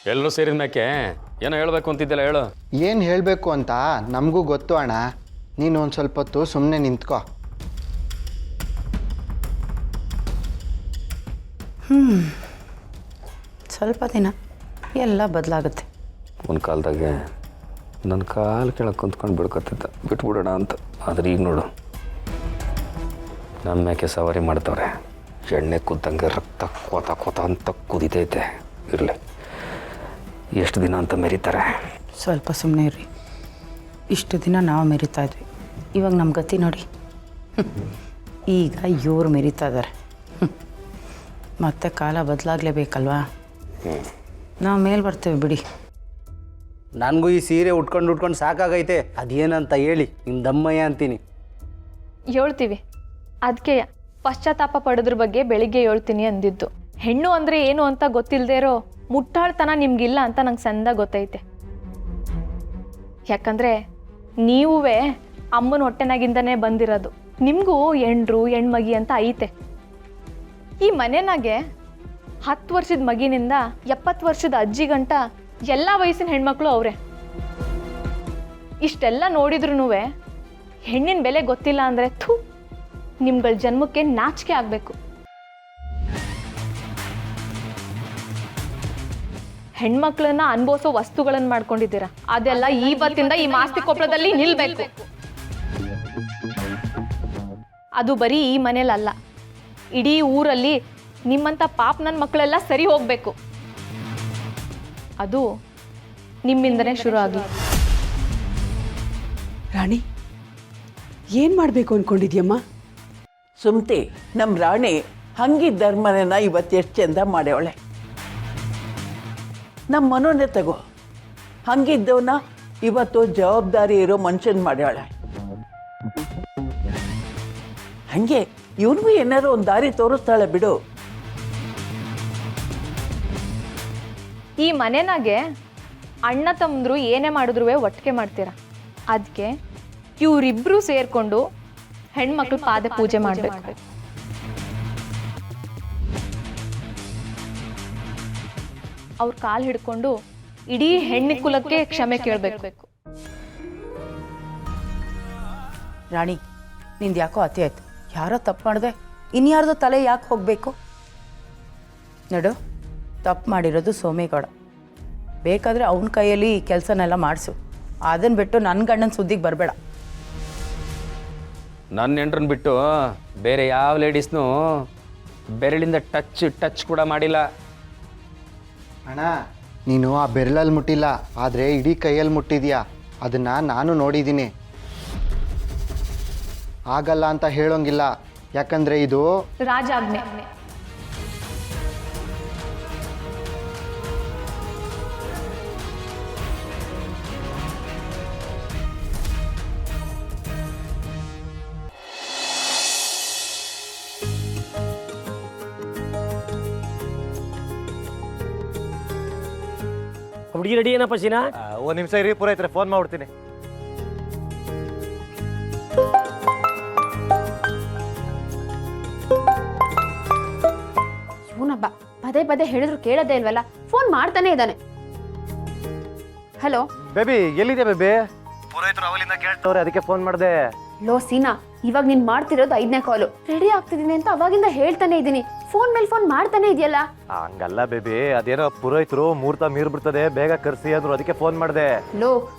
ಎಲ್ಲರೂ ಸೇರಿದ ಮ್ಯಾಕೆ ಏನೋ ಹೇಳಬೇಕು ಅಂತಿದ್ದೆಲ್ಲ ಹೇಳು. ಏನು ಹೇಳಬೇಕು ಅಂತ ನಮಗೂ ಗೊತ್ತು ಅಣ್ಣ. ನೀನು ಒಂದು ಸ್ವಲ್ಪ ಹೊತ್ತು ಸುಮ್ಮನೆ ನಿಂತ್ಕೋ. ಸ್ವಲ್ಪ ದಿನ ಎಲ್ಲ ಬದಲಾಗುತ್ತೆ. ಒಂದು ಕಾಲದಾಗೆ ನನ್ನ ಕಾಲು ಕೆಳಗೆ ಕುಂತ್ಕೊಂಡು ಬಿಡ್ಕೊತಿದ್ದ, ಬಿಟ್ಬಿಡೋಣ ಅಂತ. ಆದರೆ ಈಗ ನೋಡು, ನಮ್ಮ ಮ್ಯಾಕೆ ಸವಾರಿ ಮಾಡ್ತವ್ರೆ. ಎಣ್ಣೆ ಕುದ್ದಂಗೆ ರಕ್ತ ಕೋತ ಕೋತ ಅಂತ ಕುದಿತೈತೆ. ಇರಲಿ, ಎಷ್ಟು ದಿನ ಅಂತ ಮೆರೀತಾರೆ. ಸ್ವಲ್ಪ ಸುಮ್ಮನೆ ಇರ್ರಿ. ಇಷ್ಟು ದಿನ ನಾವು ಮೆರಿತಾ ಇದ್ವಿ, ಇವಾಗ ನಮ್ಮ ಗತಿ ನೋಡಿ. ಈಗ ಇವ್ರು ಮೆರಿತಾ ಇದ್ದಾರೆ. ಮತ್ತೆ ಕಾಲ ಬದಲಾಗಲೇಬೇಕಲ್ವಾ? ನಾವು ಮೇಲೆ ಬರ್ತೇವೆ ಬಿಡಿ. ನನಗೂ ಈ ಸೀರೆ ಉಟ್ಕೊಂಡು ಸಾಕಾಗೈತೆ. ಅದೇನಂತ ಹೇಳಿ, ನಿಮ್ಮ ದಮ್ಮಯ್ಯ ಅಂತೀನಿ. ಹೇಳ್ತೀವಿ. ಅದಕ್ಕೆ ಪಶ್ಚಾತ್ತಾಪ ಪಡೋದ್ರ ಬಗ್ಗೆ ಬೆಳಿಗ್ಗೆ ಹೇಳ್ತೀನಿ ಅಂದಿದ್ದು. ಹೆಣ್ಣು ಅಂದರೆ ಏನು ಅಂತ ಗೊತ್ತಿಲ್ಲದೆ ಇರೋ ಮುಟ್ಟಾಳ್ತನ ನಿಮ್ಗಿಲ್ಲ ಅಂತ ನಂಗೆ ಸಂದ ಗೊತ್ತೈತೆ. ಯಾಕಂದರೆ ನೀವೇ ಅಮ್ಮನ ಹೊಟ್ಟೆನಾಗಿಂದನೇ ಬಂದಿರೋದು. ನಿಮಗೂ ಹೆಣ್ರು ಹೆಣ್ಮಗಿ ಅಂತ ಐತೆ. ಈ ಮನೆನಾಗೆ 10 ವರ್ಷದ ಮಗಿನಿಂದ 70 ವರ್ಷದ ಅಜ್ಜಿ ಗಂಟ ಎಲ್ಲ ವಯಸ್ಸಿನ ಹೆಣ್ಮಕ್ಳು ಅವರೇ. ಇಷ್ಟೆಲ್ಲ ನೋಡಿದ್ರೂ ಹೆಣ್ಣಿನ ಬೆಲೆ ಗೊತ್ತಿಲ್ಲ ಅಂದರೆ ಥೂ, ನಿಮ್ಗಳ ಜನ್ಮಕ್ಕೆ ನಾಚಿಕೆ ಆಗಬೇಕು. ಹೆಣ್ಮಕ್ಳನ್ನ ಅನುಭವಿಸೋ ವಸ್ತುಗಳನ್ನು ಮಾಡ್ಕೊಂಡಿದ್ದೀರಾ. ಅದೆಲ್ಲ ಇವತ್ತಿಂದ ಈ ಮಾಸ್ತಿ ಕೊಪ್ಪಳದಲ್ಲಿ ನಿಲ್ಬೇಕು. ಅದು ಬರೀ ಈ ಮನೇಲಲ್ಲ, ಇಡೀ ಊರಲ್ಲಿ ನಿಮ್ಮಂಥ ಪಾಪ ನನ್ನ ಮಕ್ಕಳೆಲ್ಲ ಸರಿ ಹೋಗ್ಬೇಕು. ಅದು ನಿಮ್ಮಿಂದನೇ ಶುರು ಆಗಲಿ. ರಾಣಿ, ಏನು ಮಾಡಬೇಕು ಅಂದ್ಕೊಂಡಿದ್ಯಮ್ಮ? ಸುಮ್ತಿ, ನಮ್ಮ ರಾಣಿ ಹಂಗಿದ್ದರ ಮನೆನ ಇವತ್ತು ಎಷ್ಟು ಚಂದ ಮಾಡ್ಯವಳೆ. ನಮ್ಮ ಮನೋನೇ ತಗೋ, ಹಂಗಿದ್ದವನ್ನ ಇವತ್ತು ಜವಾಬ್ದಾರಿ ಇರೋ ಮನುಷ್ಯನ ಮಾಡ್ಯಾಳೆ. ಹಂಗೆ ಇವನಿಗೂ ಏನಾರು ಒಂದು ದಾರಿ ತೋರಿಸ್ತಾಳೆ ಬಿಡು. ಈ ಮನೆನಾಗೆ ಅಣ್ಣ ತಮ್ಮಂದ್ರು ಏನೇ ಮಾಡಿದ್ರು ಒಟ್ಟಿಗೆ ಮಾಡ್ತೀರಾ. ಅದಕ್ಕೆ ಇವರಿಬ್ರು ಸೇರ್ಕೊಂಡು ಹೆಣ್ಮಕ್ಳು ಪಾದ ಪೂಜೆ ಮಾಡಬೇಕು. ಅವ್ರ ಕಾಲು ಹಿಡ್ಕೊಂಡು ಇಡೀ ಹೆಣ್ಣು ಕುಲಕ್ಕೆ ಕ್ಷಮೆ ಕೇಳಬೇಕು. ರಾಣಿ, ನಿಂದು ಯಾಕೋ ಅತಿ ಆಯ್ತು. ಯಾರೋ ತಪ್ಪು ಮಾಡಿದೆ, ಇನ್ಯಾರ್ದು ತಲೆ ಯಾಕೆ ಹೋಗಬೇಕು? ನಡು, ತಪ್ಪು ಮಾಡಿರೋದು ಸೋಮೇಗೌಡ. ಬೇಕಾದರೆ ಅವನ ಕೈಯಲ್ಲಿ ಈ ಕೆಲಸನೆಲ್ಲ ಮಾಡಿಸು. ಅದನ್ನು ಬಿಟ್ಟು ನನ್ನ ಗಂಡನ ಸುದ್ದಿಗೆ ಬರಬೇಡ. ನನ್ನ ಹೆಂಡ್ರನ್ನ ಬಿಟ್ಟು ಬೇರೆ ಯಾವ ಲೇಡೀಸ್ನೂ ಬೆರಳಿಂದ ಟಚ್ ಕೂಡ ಮಾಡಿಲ್ಲ. ಅಣ್ಣ, ನೀನು ಆ ಬೆರಳಲ್ಲಿ ಮುಟ್ಟಿಲ್ಲ, ಆದರೆ ಇಡೀ ಕೈಯಲ್ಲಿ ಮುಟ್ಟಿದ್ಯಾ. ಅದನ್ನು ನಾನು ನೋಡಿದ್ದೀನಿ. ಆಗಲ್ಲ ಅಂತ ಹೇಳೋಂಗಿಲ್ಲ, ಯಾಕಂದರೆ ಇದು ರಾಜಾಜ್ಞೆ. ಹುಡುಗಿ ರೆಡಿ ಏನಪ್ಪ ಸೀನಾ? ಒಂದು ನಿಮಿಷ ಇರಿ, ಪೂರೈತ್ರೆ, ಫೋನ್ ಮಾಡ್ಬಿಡ್ತೀನಿ. ಇವನಬ್ಬ ಪದೇ ಹೇಳಿದ್ರು ಕೇಳೋದೇ ಇಲ್ವಲ್ಲ, ಫೋನ್ ಮಾಡ್ತಾನೆ ಇದ್ದಾನೆ. ಹಲೋ ಬೇಬಿ, ಎಲ್ಲಿದೆ ಬೇಬಿ? ಪೂರೈತ್ರು ಅವಲಿಂದ ಕೇಳ್ತವ್ರೆ, ಅದಕ್ಕೆ ಫೋನ್ ಮಾಡಿದೆ. ಲೋ ಸೀನಾ, ಇವಾಗ ನೀನ್ ಮಾಡ್ತಿರೋದು 5ನೇ ಕಾಲು. ರೆಡಿ ಆಗ್ತಿದ್ದೀನಿ ಅಂತ ಅವಾಗಿಂದ ಹೇಳ್ತಾನೆ ಇದ್ದೀನಿ. ಫೋನ್ ಮೇಲೆ ಫೋನ್ ಮಾಡ್ತಾನೆ ಇದೆಯಲ್ಲ. ಹಂಗಲ್ಲ ಬೇಬಿ, ಅದೇನೋ ಪೂರೈತ್ರು ಮುಹೂರ್ತ ಮೀರ್ ಬಿಡ್ತದೆ, ಬೇಗ ಕರ್ಸಿ ಅಂದ್ರು, ಅದಕ್ಕೆ ಫೋನ್ ಮಾಡಿದೆ. ಲೋ,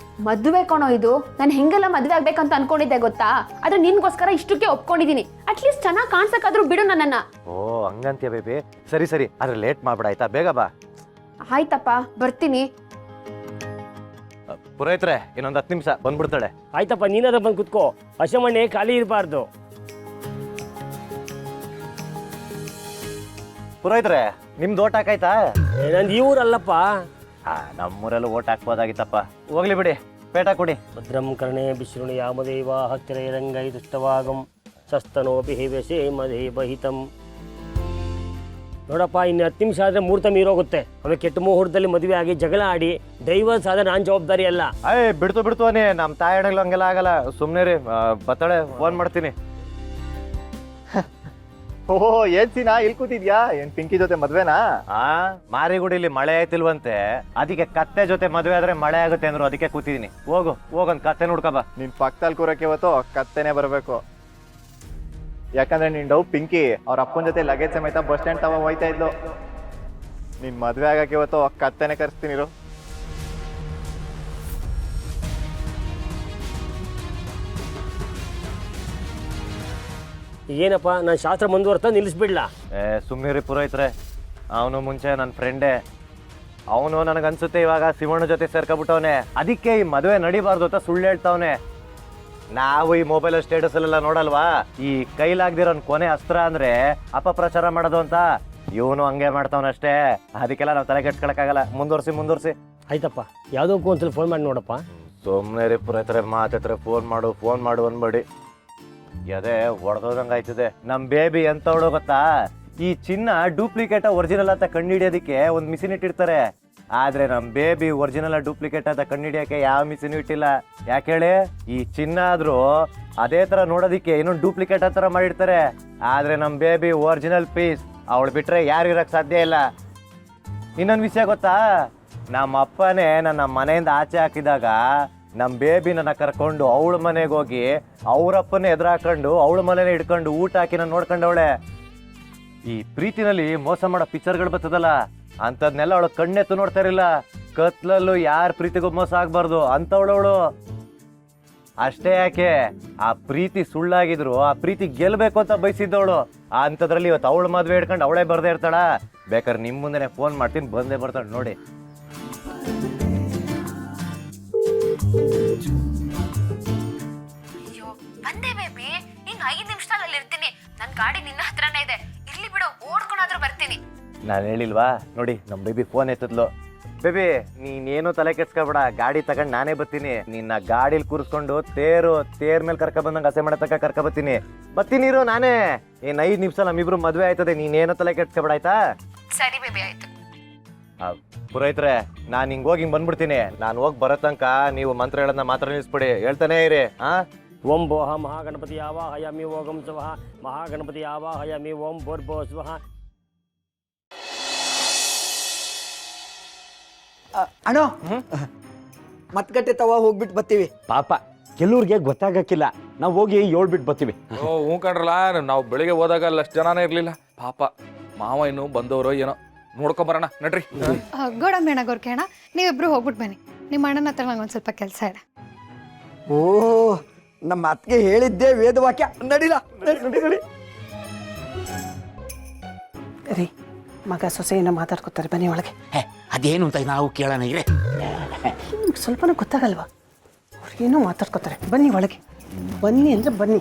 ಮದುವೆ ಕಣೋ ಇದು. ನಾನು ಹೆಂಗೆಲ್ಲ ಮದುವೆ ಆಗ್ಬೇಕಂತ ಅನ್ಕೊಂಡಿದ್ದೆ ಗೊತ್ತಾ? ಆದ್ರೆ ನಿನ್ಗೋಸ್ಕರ ಇಷ್ಟಕ್ಕೆ ಒಪ್ಕೊಂಡಿದ್ದೀನಿ. ಅಟ್ಲೀಸ್ಟ್ ಚೆನ್ನಾಗಿ ಕಾಣ್ಸಕ್ಕಾದ್ರೂ ಬಿಡು ನನ್ನನ್ನ. ಓ ಹಂಗಂತೀಯ ಬೇಬಿ? ಸರಿ ಸರಿ, ಆದ್ರೆ ಲೇಟ್ ಮಾಡ್ಬೇಡ ಆಯ್ತಾ, ಬೇಗ ಬಾ. ಆಯ್ತಪ್ಪ, ಬರ್ತೀನಿ. ಪುರೋಹಿತ್ರೆ, ಇನ್ನೊಂದು 10 ನಿಮಿಷ ಬಂದ್ಬಿಡ್ತಾಳೆ. ಆಯ್ತಪ್ಪ, ನೀನಾದ ಬಂದು ಕುತ್ಕೋ. ಹಸಮಣ್ಣೆ ಖಾಲಿ ಇರಬಾರ್ದು. ಪುರೋಹಿತ್ರೆ, ನಿಮ್ದು ಓಟ್ ಹಾಕಾಯ್ತಾ? ನಂದು ಈ ಊರಲ್ಲಪ್ಪ. ನಮ್ಮೂರಲ್ಲೂ ಓಟ್ ಹಾಕ್ಬೋದಾಗಿತ್ತಪ್ಪ. ಹೋಗ್ಲಿ ಬಿಡಿ, ಪೇಟ ಕೊಡಿ. ಭದ್ರಂ ಕರ್ಣೇ ಬಿಶ್ರುಣಿ ಯಾಮದೇವ ಹತ್ತಿರ ರಂಗೈ ದುಷ್ಟವಾಗಂ ಸಸ್ತನೋಪಿ ಹೇವ್ಯಸೇ ಮದೇವಹಿತಂ. ನೋಡಪ್ಪ, ಇನ್ನು 10 ನಿಮಿಷ ಆದರೆ ಮುಹೂರ್ತ ಮೀರೋಗುತ್ತೆ. ಆಮೇಲೆ ಕೆಟ್ಟ ಮುಹೂರ್ತದಲ್ಲಿ ಮದುವೆ ಆಗಿ ಜಗಳ ಆಡಿ ಡೈವರ್ಸ್ ಆದ ನಾನು ಜವಾಬ್ದಾರಿ ಅಲ್ಲ. ಬಿಡ್ತು ಅನ್ನಿ, ನಮ್ಮ ತಾಯಣಗಳು ಹಂಗೆಲ್ಲ ಆಗಲ್ಲ. ಸುಮ್ಮನೆ ರೀ, ಬತ್ತಾಳೆ, ಫೋನ್ ಮಾಡ್ತೀನಿ. ಓಹೋ ಏನ್ ಸೀನಾ ಇಲ್ಲಿ ಕೂತಿದ್ಯಾ? ಏನ್ ಪಿಂಕಿ ಜೊತೆ ಮದ್ವೆನಾ? ಮಾರಿಗುಡಿಲಿ ಮಳೆ ಆಯ್ತಿಲ್ವಂತೆ, ಅದಕ್ಕೆ ಕತ್ತೆ ಜೊತೆ ಮದುವೆ ಆದ್ರೆ ಮಳೆ ಆಗುತ್ತೆ ಅಂದ್ರು, ಅದಕ್ಕೆ ಕೂತಿದೀನಿ. ಹೋಗಂದ್ ಕತ್ತೆ ನೋಡ್ಕೊ ಬಾ. ನಿನ್ ಪಕ್ಕದಲ್ಲಿ ಕೂರಕ್ಕೆ ಇವತ್ತು ಕತ್ತೆನೆ ಬರ್ಬೇಕು. ಯಾಕಂದ್ರೆ ನಿನ್ ಡವ್ ಪಿಂಕಿ ಅವ್ರ ಅಪ್ಪನ ಜೊತೆ ಲಗೇಜ್ ಸಮೇತ ಬಸ್ ಸ್ಟ್ಯಾಂಡ್ ತವ ಹೋಯ್ತಾ ಇದ್ಲು. ನಿನ್ ಮದ್ವೆ ಆಗಕ್ಕೆ ಇವತ್ತು ಕತ್ತೆನೆ ಕರೆಸ್ತೀನಿ. ಏನಪ್ಪ ನಾನು ಶಾಸ್ತ್ರ ಮುಂದುವರ್ತಾ ನಿಲ್ಲಿಸ್ಬಿಡ್ಲಾ? ಸುಮ್ಮನಿರಿ ಪುರೋಹಿತ್ರೆ, ಅವನು ಮುಂಚೆ ನನ್ನ ಫ್ರೆಂಡೇ. ಅವನು ನನಗನ್ಸುತ್ತೆ ಇವಾಗ ಶಿವಣ್ಣ ಜೊತೆ ಸೇರ್ಕೊಬಿಟ್ಟವನೆ, ಅದಕ್ಕೆ ಈ ಮದುವೆ ನಡಿಬಾರ್ದು ಅಂತ ಸುಳ್ಳು ಹೇಳ್ತಾವನೆ. ನಾವು ಈ ಮೊಬೈಲ್ ಸ್ಟೇಟಸ್ ಅಲ್ಲೆಲ್ಲ ನೋಡಲ್ವಾ, ಈ ಕೈಲಾಗ್ದಿರೋ ಕೊನೆ ಅಸ್ತ್ರ ಅಂದ್ರೆ ಅಪಪ್ರಚಾರ ಮಾಡೋದು ಅಂತ. ಇವನು ಹಂಗೆ ಮಾಡ್ತಾವನಷ್ಟೇ, ಅದಕ್ಕೆಲ್ಲ ನಾವು ತಲೆ ಕೆಡ್ಸ್ಕೊಳಕ್ಕಾಗಲ್ಲ. ಮುಂದುವರ್ಸಿ. ಆಯ್ತಪ್ಪ, ಯಾವುದಕ್ಕೂ ಒಂದ್ಸಲ ಫೋನ್ ಮಾಡಿ ನೋಡಪ್ಪ. ಸುಮ್ಮನೆ ಪುರೋಹಿತ್ರೆ, ಮಾತಾಡ್ತಾರೆ ಫೋನ್ ಮಾಡು ಅನ್ಬೇಡಿ. ಅದೇ ಹೊಡೆದೋದಂಗೆ ಆಯ್ತದೆ. ನಮ್ಮ ಬೇಬಿ ಎಂತವಳು ಗೊತ್ತಾ, ಈ ಚಿನ್ನ ಡೂಪ್ಲಿಕೇಟ್ ಒರಿಜಿನಲ್ ಅಂತ ಕಂಡುಹಿಡಿಯೋದಕ್ಕೆ ಒಂದು ಮಿಷಿನ್ ಇಟ್ಟಿರ್ತಾರೆ. ಆದ್ರೆ ನಮ್ಮ ಬೇಬಿ ಒರಿಜಿನಲ್ ಡೂಪ್ಲಿಕೇಟ್ ಅಂತ ಕಂಡುಹಿಡಿಯೋಕೆ ಯಾವ ಮಿಷಿನ್ ಇಟ್ಟಿಲ್ಲ. ಯಾಕೆ ಹೇಳಿ, ಈ ಚಿನ್ನ ಆದ್ರೂ ಅದೇ ತರ ನೋಡೋದಿಕ್ಕೆ ಇನ್ನೊಂದು ಡೂಪ್ಲಿಕೇಟ್ ತರ ಮಾಡಿರ್ತಾರೆ. ಆದ್ರೆ ನಮ್ಮ ಬೇಬಿ ಒರಿಜಿನಲ್ ಪೀಸ್, ಅವಳು ಬಿಟ್ರೆ ಯಾರು ಇರಕ್ ಸಾಧ್ಯ ಇಲ್ಲ. ಇನ್ನೊಂದು ವಿಷಯ ಗೊತ್ತಾ, ನಮ್ಮ ಅಪ್ಪನೇ ನನ್ನ ಮನೆಯಿಂದ ಆಚೆ ಹಾಕಿದಾಗ ನಮ್ಮ ಬೇಬಿ ನನ್ನ ಕರ್ಕೊಂಡು ಅವಳ ಮನೆಗೆ ಹೋಗಿ ಅವರಪ್ಪನ ಎದುರಾಕೊಂಡು ಅವಳ ಮನೇನೆ ಹಿಡ್ಕೊಂಡು ಊಟ ಹಾಕಿ ನಾನು ನೋಡ್ಕೊಂಡವಳೆ. ಈ ಪ್ರೀತಿನಲ್ಲಿ ಮೋಸ ಮಾಡೋ ಪಿಕ್ಚರ್ಗಳು ಬರ್ತದಲ್ಲ, ಅಂಥದ್ನೆಲ್ಲ ಅವಳು ಕಣ್ಣೆತ್ತು ನೋಡ್ತಾ ಇರಲಿಲ್ಲ. ಕತ್ಲಲ್ಲೂ ಯಾರ ಪ್ರೀತಿಗೂ ಮೋಸ ಆಗ್ಬಾರ್ದು ಅಂತವಳವಳು. ಅಷ್ಟೇ ಯಾಕೆ, ಆ ಪ್ರೀತಿ ಸುಳ್ಳಾಗಿದ್ರು ಆ ಪ್ರೀತಿ ಗೆಲ್ಬೇಕು ಅಂತ ಬಯಸಿದ್ದವಳು. ಅಂಥದ್ರಲ್ಲಿ ಇವತ್ತು ಅವಳ ಮದುವೆ ಹಿಡ್ಕೊಂಡು ಅವಳೇ ಬರ್ದೇ ಇರ್ತಾಳ. ಬೇಕಾದ್ರೆ ನಿಮ್ಮ ಮುಂದೆನೆ ಫೋನ್ ಮಾಡ್ತೀನಿ, ಬಂದೇ ಬರ್ತಾಳೆ ನೋಡಿ. ಅಯ್ಯೋ ಬಂದೆ ಬೇಬಿ, ಇನ್ನು 5 ನಿಮಿಷದಲ್ಲಿ ಇರ್ತೀನಿ. ನನ್ನ ಗಾಡಿ ನಿನ್ನ ಹತ್ರನೇ ಇದೆ, ಇರ್ಲಿ ಬಿಡು, ಓಡ್ಕೊಂಡಾದ್ರೂ ಬರ್ತೀನಿ. ನಾನು ಹೇಳಿಲ್ವಾ ನೋಡಿ, ನಮ್ಮ ಬೇಬಿ ಫೋನ್ ಎತ್ತಿದ್ಲು. ಬೇಬಿ ನೀನೇನು ತಲೆ ಕೆಡ್ಸ್ಕೊಬೇಡ, ಗಾಡಿ ತಗೊಂಡು ನಾನೇ ಬರ್ತೀನಿ. ನಿನ್ನ ಗಾಡಿಲಿ ಕೂರಿಸ್ಕೊಂಡು ತೇರ್ ಮೇಲೆ ಕರ್ಕ ಬಂದಂಗೆ ಹಸೆ ಮಾಡತಕ್ಕ ಕರ್ಕ ಬರ್ತೀನಿ ಇರು ನಾನೇ. ಏನು 5 ನಿಮಿಷ ನಮ್ಮಿಬ್ರು ಮದುವೆ ಆಯ್ತದೆ, ನೀನೇನು ತಲೆ ಕೆಡ್ಸ್ಕೊಬೇಡ ಆಯ್ತಾ? ಸರಿ ಬೇಬಿ, ಆಯ್ತು. ಪುರೋಹಿತ್ರೆ, ನಾನು ಹಿಂಗೆ ಬಂದ್ಬಿಡ್ತೀನಿ. ನಾನು ಹೋಗಿ ಬರೋ ತನಕ ನೀವು ಮಂತ್ರ ಹೇಳೋದನ್ನ ಮಾತ್ರ ನಿಲ್ಲಿಸ್ಬಿಡಿ, ಹೇಳ್ತಾನೆ ಇರಿ. ಓಂ ಭೋಹ ಮಹಾಗಣಪತಿ ಆವಾಹಯಾಮಿ ಓಂ ಸ್ವಃ ಮಹಾಗಣಪತಿ ಆವಾಹಯಾಮಿ ಓಂ ಭೋರ್ಭೋ ಸ್ವಃ. ಅಣ್ಣೋ, ಮತ್ಗಟ್ಟೆ ತವ ಹೋಗ್ಬಿಟ್ಟು ಬರ್ತೀವಿ. ಪಾಪ ಕೆಲವ್ರಿಗೆ ಗೊತ್ತಾಗಕ್ಕಿಲ್ಲ, ನಾವು ಹೋಗಿ ಹೇಳ್ಬಿಟ್ಟು ಬರ್ತೀವಿ. ಹ್ಞೂ ಕಣ್ರಲ್ಲ, ನಾವು ಬೆಳಿಗ್ಗೆ ಹೋದಾಗ ಅಷ್ಟು ಜನನೇ ಇರಲಿಲ್ಲ. ಪಾಪ ಮಾವ ಇನ್ನು ಬಂದವರು ಏನೋ ನೋಡ್ಕೊಂಬರೋಣ ನಡ್ರಿ. ಗೋಡಂಬಿ ಅಣ್ಣ ಗೋರ್ಕೆ ಅಣ್ಣ, ನೀವಿಬ್ರು ಹೋಗ್ಬಿಟ್ಟು ಬನ್ನಿ. ನಿಮ್ಮ ಅಣ್ಣನ ಹತ್ರ ನಂಗೆ ಒಂದು ಸ್ವಲ್ಪ ಕೆಲಸ ಇದೆ. ಓ, ನಮ್ಮ ಅತ್ತಿಗೆ ಹೇಳಿದ್ದೆ ವೇದವಾಕ್ಯ. ನಡಿಲ ನಡಿ. ರೀ, ಮಗ ಸೊಸೆಯನ್ನ ಮಾತಾಡ್ಕೊತಾರೆ, ಬನ್ನಿ ಒಳಗೆ. ಅದೇನು ಅಂತ ನಾವು ಕೇಳೋಣ ಇರೇ. ನಿಮ್ಗೆ ಸ್ವಲ್ಪನೂ ಗೊತ್ತಾಗಲ್ವಾ? ಅವ್ರಿಗೇನೋ ಮಾತಾಡ್ಕೊತಾರೆ, ಬನ್ನಿ ಒಳಗೆ. ಬನ್ನಿ ಅಂದರೆ ಬನ್ನಿ.